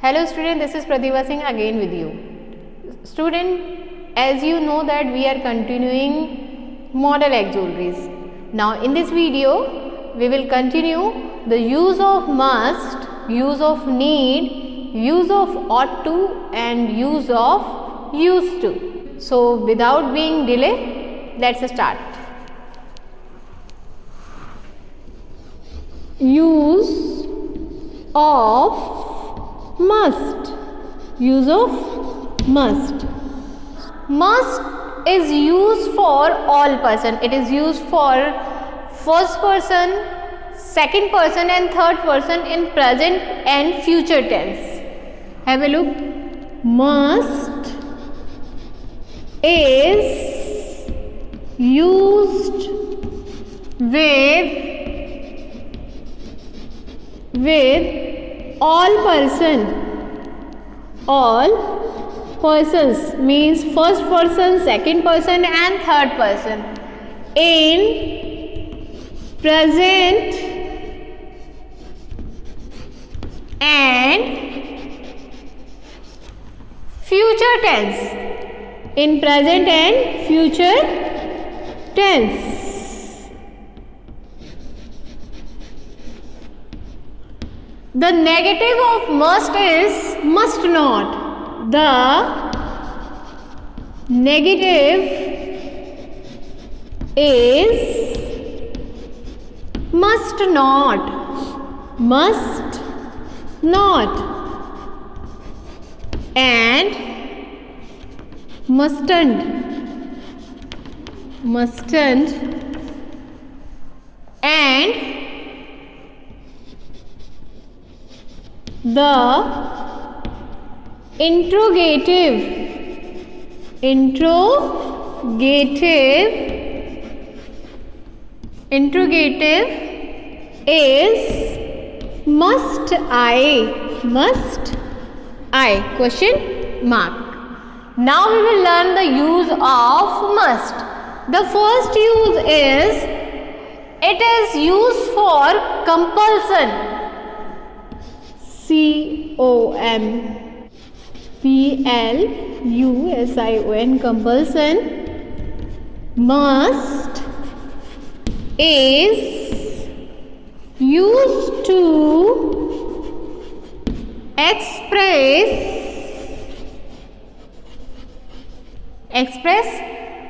Hello student, this is Pratibha Singh again with you. Student, as you know that we are continuing model auxiliaries. Now in this video, we will continue the use of must, use of need, use of ought to and use of used to. So without being delay, let's start. Use of must. Use of must. Must is used for all person. It is used for first person, second person and third person in present and future tense. Have a look. Must is used with all persons means first person, second person and third person in present and future tense. In present and future tense. The negative of must is must not. The negative is must not. Must not. And mustn't. Mustn't. And the interrogative is must I question mark. Now we will learn the use of must. The first use is it is used for compulsion. COMPLUSION compulsion. Must is used to express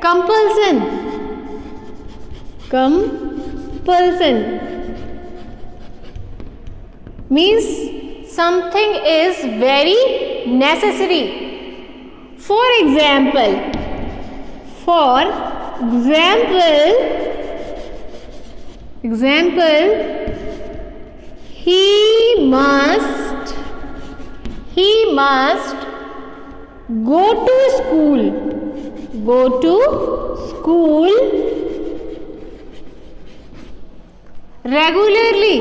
compulsion. Means something is very necessary. For example, he must go to school regularly.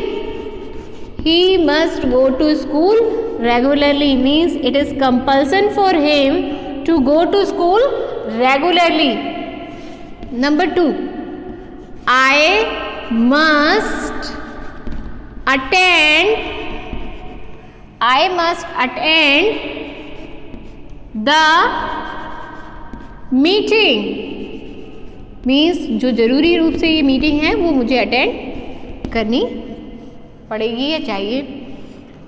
He must go to school regularly means it is compulsion for him to go to school regularly. Number 2, I must attend the meeting means जो जरूरी रूप से ये meeting है वो मुझे attend करनी पड़ेगी या चाहिए.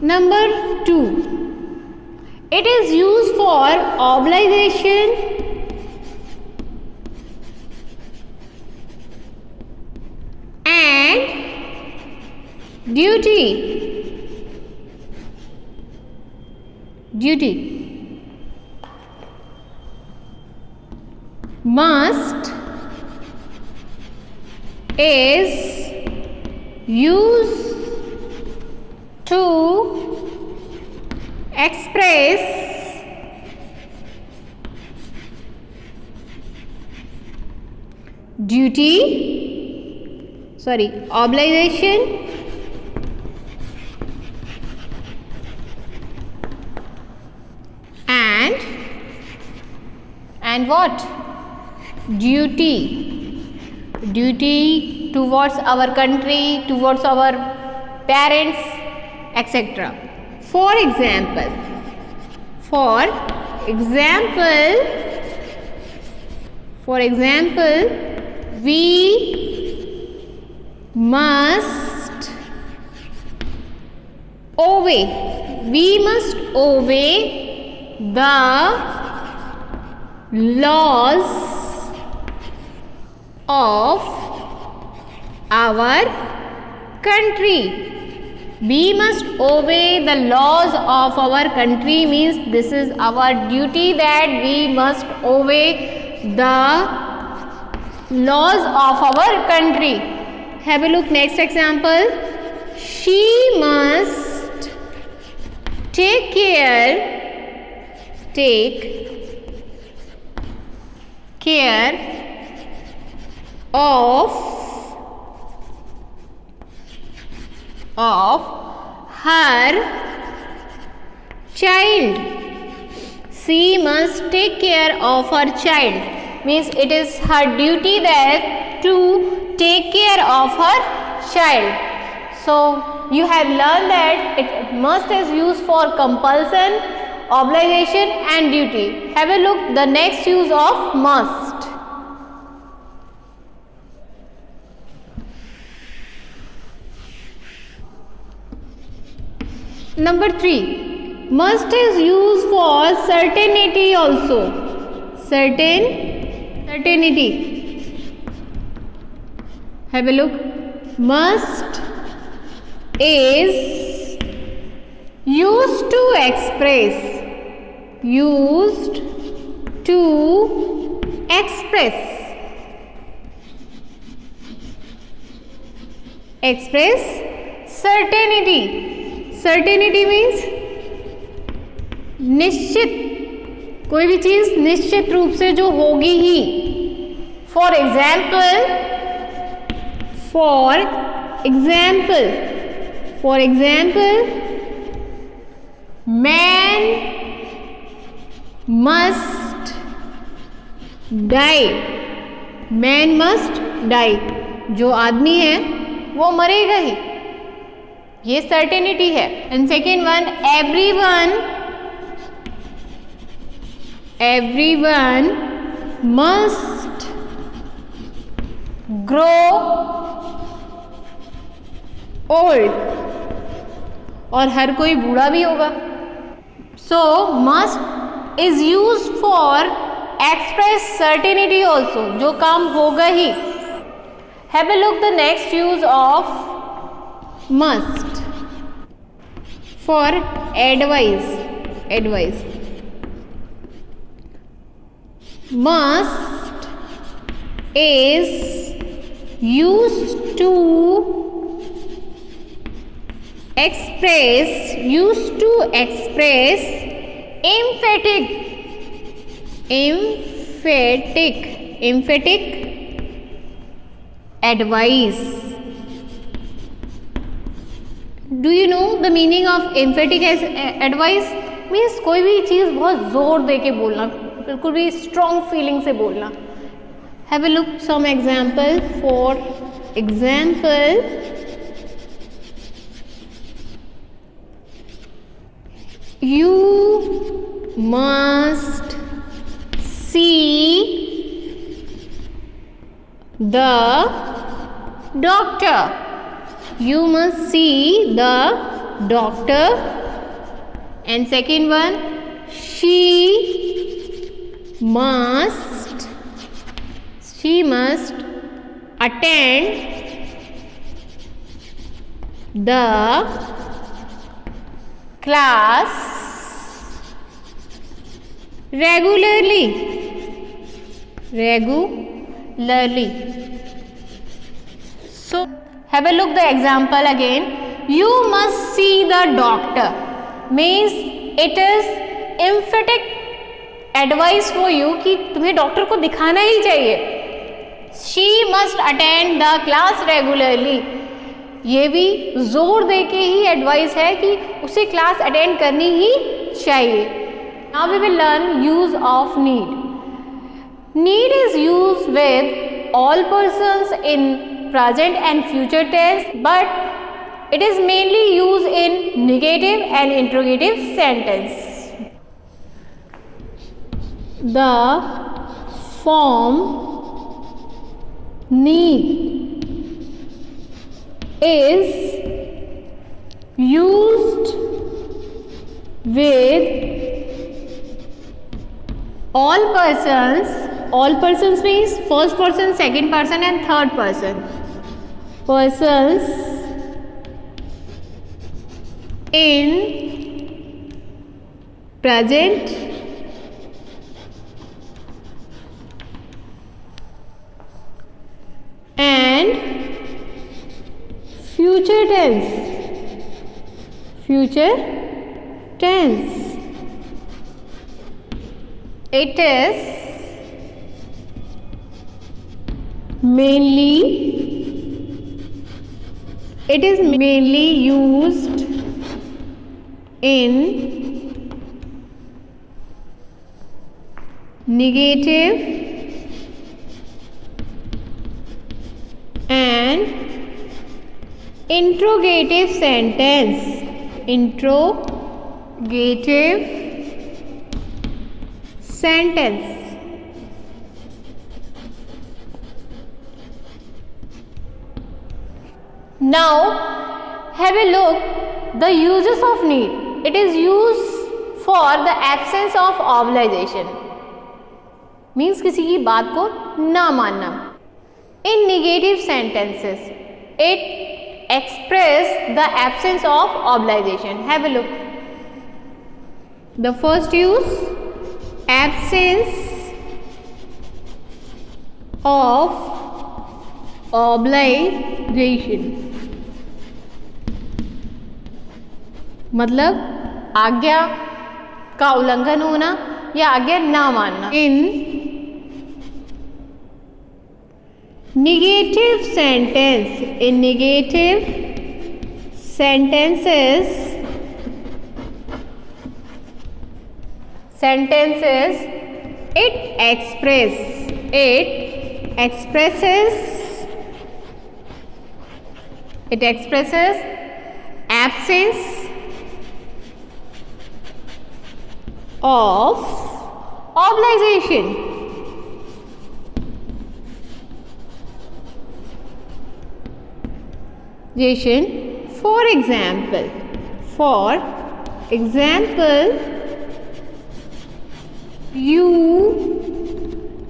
Number 2, it is used for obligation and duty. Must is used to express obligation and what? Duty towards our country, towards our parents, etc. For example, For example, we must obey the laws of our country. We must obey the laws of our country means this is our duty that we must obey the laws of our country. Have a look next example. She must take care of her child. She must take care of her child means it is her duty that to take care of her child. So you have learned that it must is used for compulsion, obligation and duty. Have a look the next use of must. Number 3, must is used for certainty also. Certainty. Have a look. Must is used to express certainty. Certainty means निश्चित, कोई भी चीज निश्चित रूप से जो होगी ही. For example, man must die. जो आदमी है वो मरेगा ही, ये सर्टेनिटी है. And second one, everyone must grow old. और हर कोई बूढ़ा भी होगा. So must is used for express certainty also, जो काम होगा ही. Have a look the next use of must. For advice. Must is used to express emphatic advice. Do you know the meaning of emphatic advice? Means कोई भी चीज़ बहुत जोर दे के बोलना, बिल्कुल भी स्ट्रॉन्ग फीलिंग से बोलना. Have a look some example. For example, you must see the doctor. You must see the doctor. And second one, she must attend the class regularly. So have a look the example again. You must see the doctor means it is emphatic advice for you कि तुम्हें doctor को दिखाना ही चाहिए. She must attend the class regularly. ये भी जोर दे के ही advice है कि उसे क्लास अटेंड करनी ही चाहिए. Now we will learn use of need. Need is used with all persons in present and future tense, but it is mainly used in negative and interrogative sentence. The form need is used with all persons. All persons means first person, second person and third person. Persons in present and future tense. Future tense. It is mainly used in negative and interrogative sentence. Interrogative sentence. Now have a look the uses of need. It is used for the absence of obligation. Means किसी की बात को ना मानना. In negative sentences, it express the absence of obligation. Have a look. The first use, absence of obligation. मतलब आज्ञा का उल्लंघन होना या आज्ञा ना मानना. इन negative sentence, in negative sentences, it expresses absence of obligation. For example, you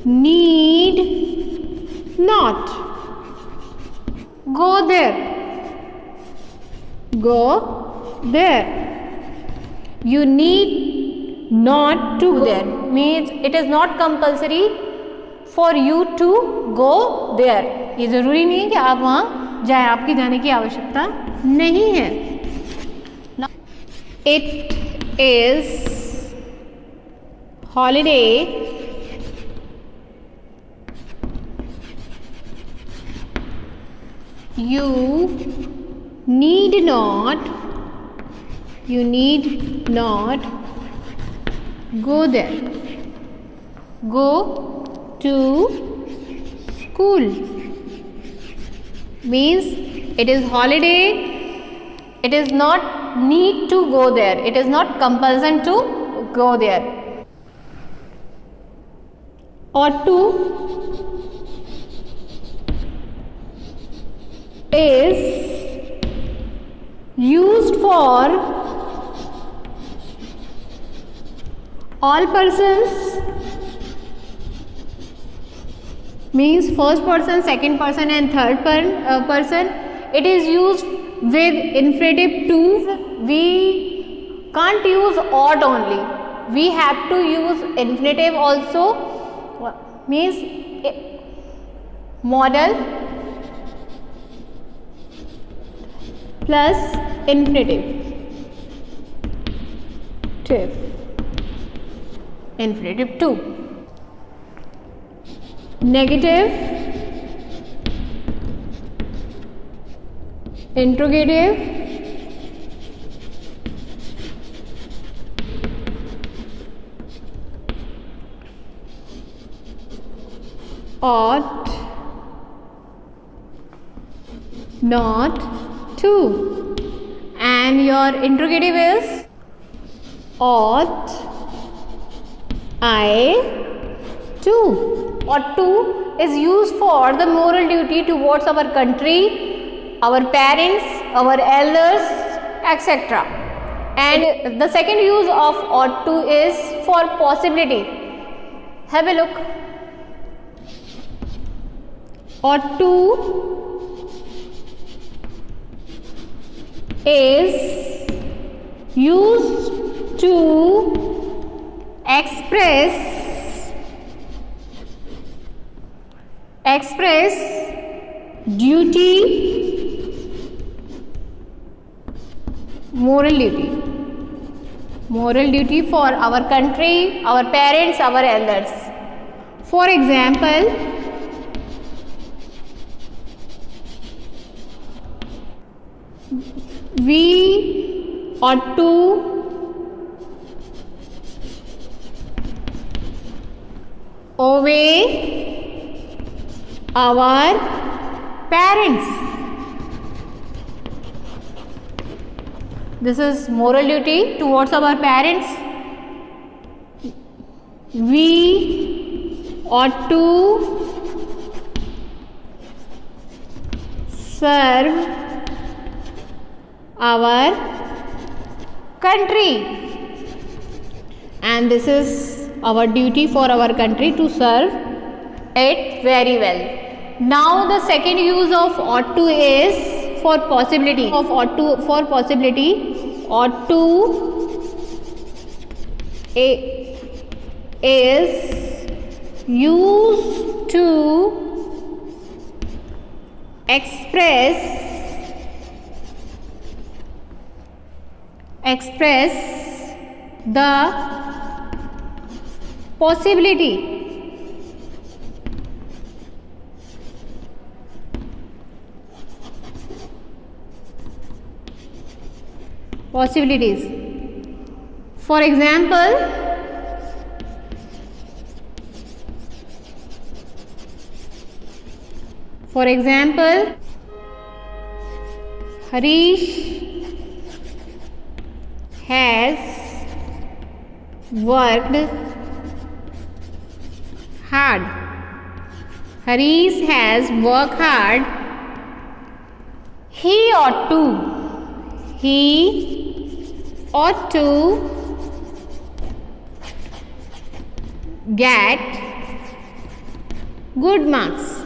need not go there. You need not to go there. Means it is not compulsory for you to go there. ये जरूरी नहीं है कि आप वहाँ जाए, आपके जाने की आवश्यकता नहीं है. It is holiday you need not go there. Go to school. Means it is holiday, it is not need to go there, it is not compulsion to go there. Or to is used for all persons. Means first person, second person and third person. It is used with infinitive to. We can't use ought only, we have to use infinitive also. Means modal plus infinitive. Infinitive to. Negative, interrogative, ought not to, and your interrogative is ought I too. Ought to is used for the moral duty towards our country, our parents, our elders, etc. And the second use of ought to is for possibility. Have a look. Ought to is used to express duty, moral duty for our country, our parents, our elders. For example, we ought to obey our parents. This is moral duty towards our parents. We ought to serve our country, and this is our duty for our country to serve it very well. Now the second use of ought to is for possibility. Ought to is used to express the possibilities. For example, Harish has worked hard. Harish has worked hard. He ought to get good marks.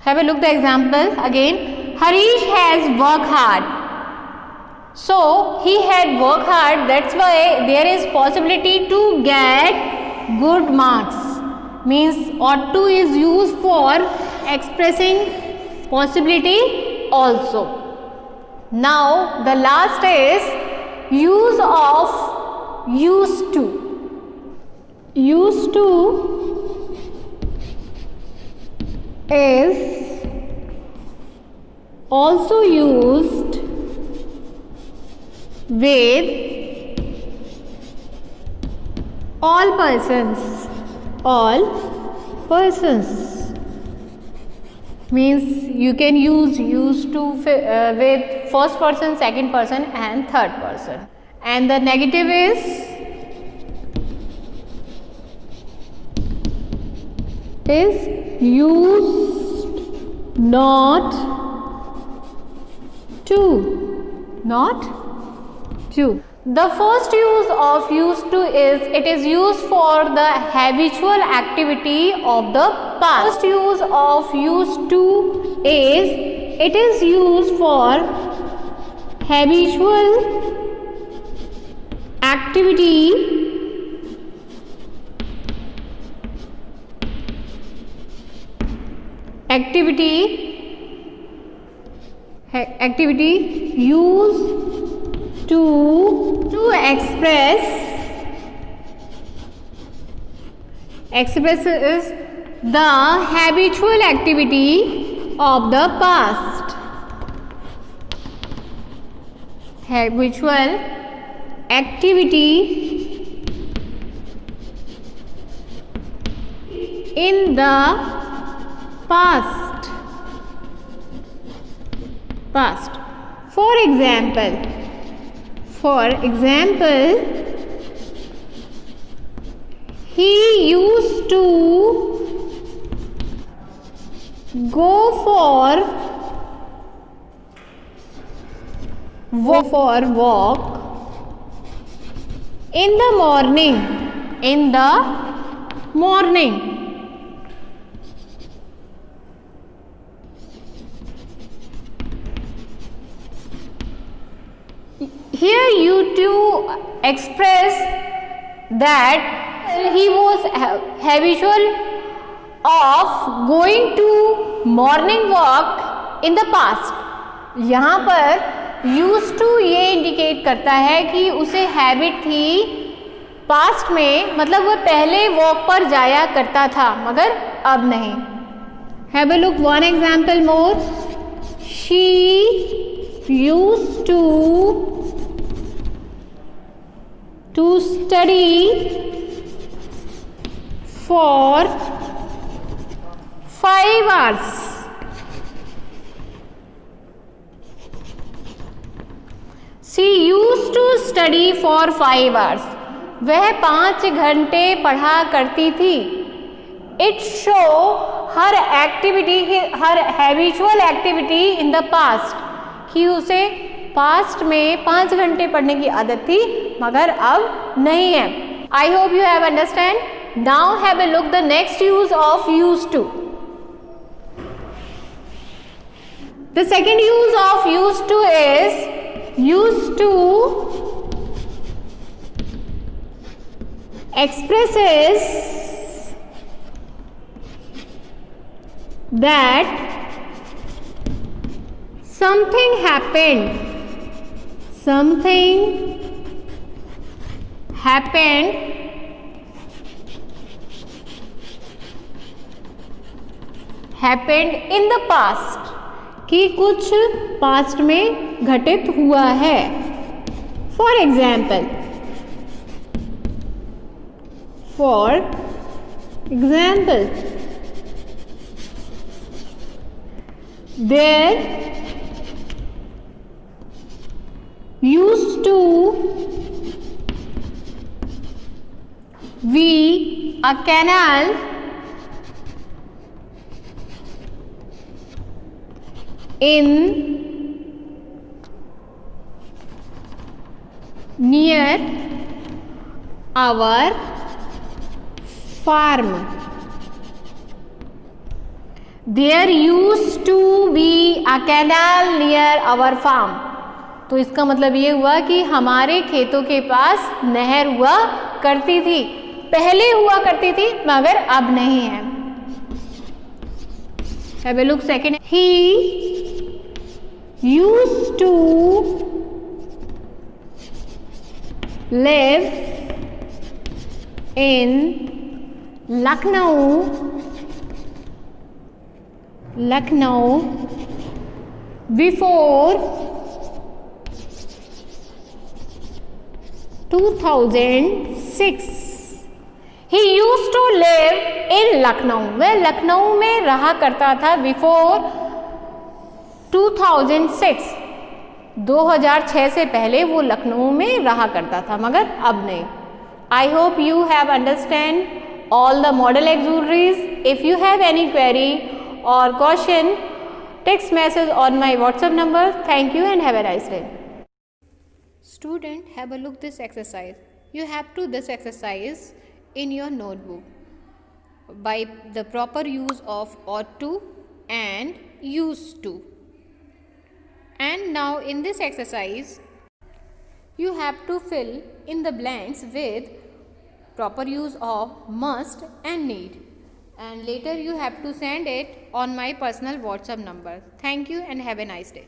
Have a look at the example again. Harish has worked hard. So he had worked hard, that's why there is possibility to get good marks. Means ought to is used for expressing possibility also. Now the last is use of used to. Used to is also used with all persons. Means you can use used to with first person, second person and third person. And the negative is used not to. The first use of used to is it is used for the habitual activity of the past. First use of used to is it is used for habitual activity used to express is the habitual activity of the past. Habitual activity in the past. past. For example, he used to go for walk in the morning. Here you to express that he was habitual of going to morning walk in the past. यहाँ पर used to ये indicate करता है कि उसे habit थी past में, मतलब वो पहले वॉक पर जाया करता था मगर अब नहीं. Have a look one example more. She used to study for 5 hours. She used to study for 5 hours. वह 5 घंटे पढ़ा करती थी. It show her habitual activity in the past. कि उसे पास्ट में 5 घंटे पढ़ने की आदत थी मगर अब नहीं है. I hope you have understand. Now have a look the next use of used to. The second use of used to is used to expresses that something happened in the past, कि कुछ past में घटित हुआ है. For example there used to be a canal near our farm. There used to be a canal near our farm. तो इसका मतलब ये हुआ कि हमारे खेतों के पास नहर हुआ करती थी, पहले हुआ करती थी मगर अब नहीं है. Have a look second. He used to live in Lucknow before 2006. He used to live in Lucknow. वह लखनऊ में रहा करता था before 2006. 2006 से पहले वो लखनऊ में रहा करता था मगर अब नहीं. I hope you have understand all the model auxiliaries. If you have any query or question, text message on my WhatsApp number. Thank you and have a nice day. Student, have a look this exercise. You have to this exercise in your notebook by the proper use of ought to and used to. And now in this exercise you have to fill in the blanks with proper use of must and need, and later you have to send it on my personal WhatsApp number. Thank you and have a nice day.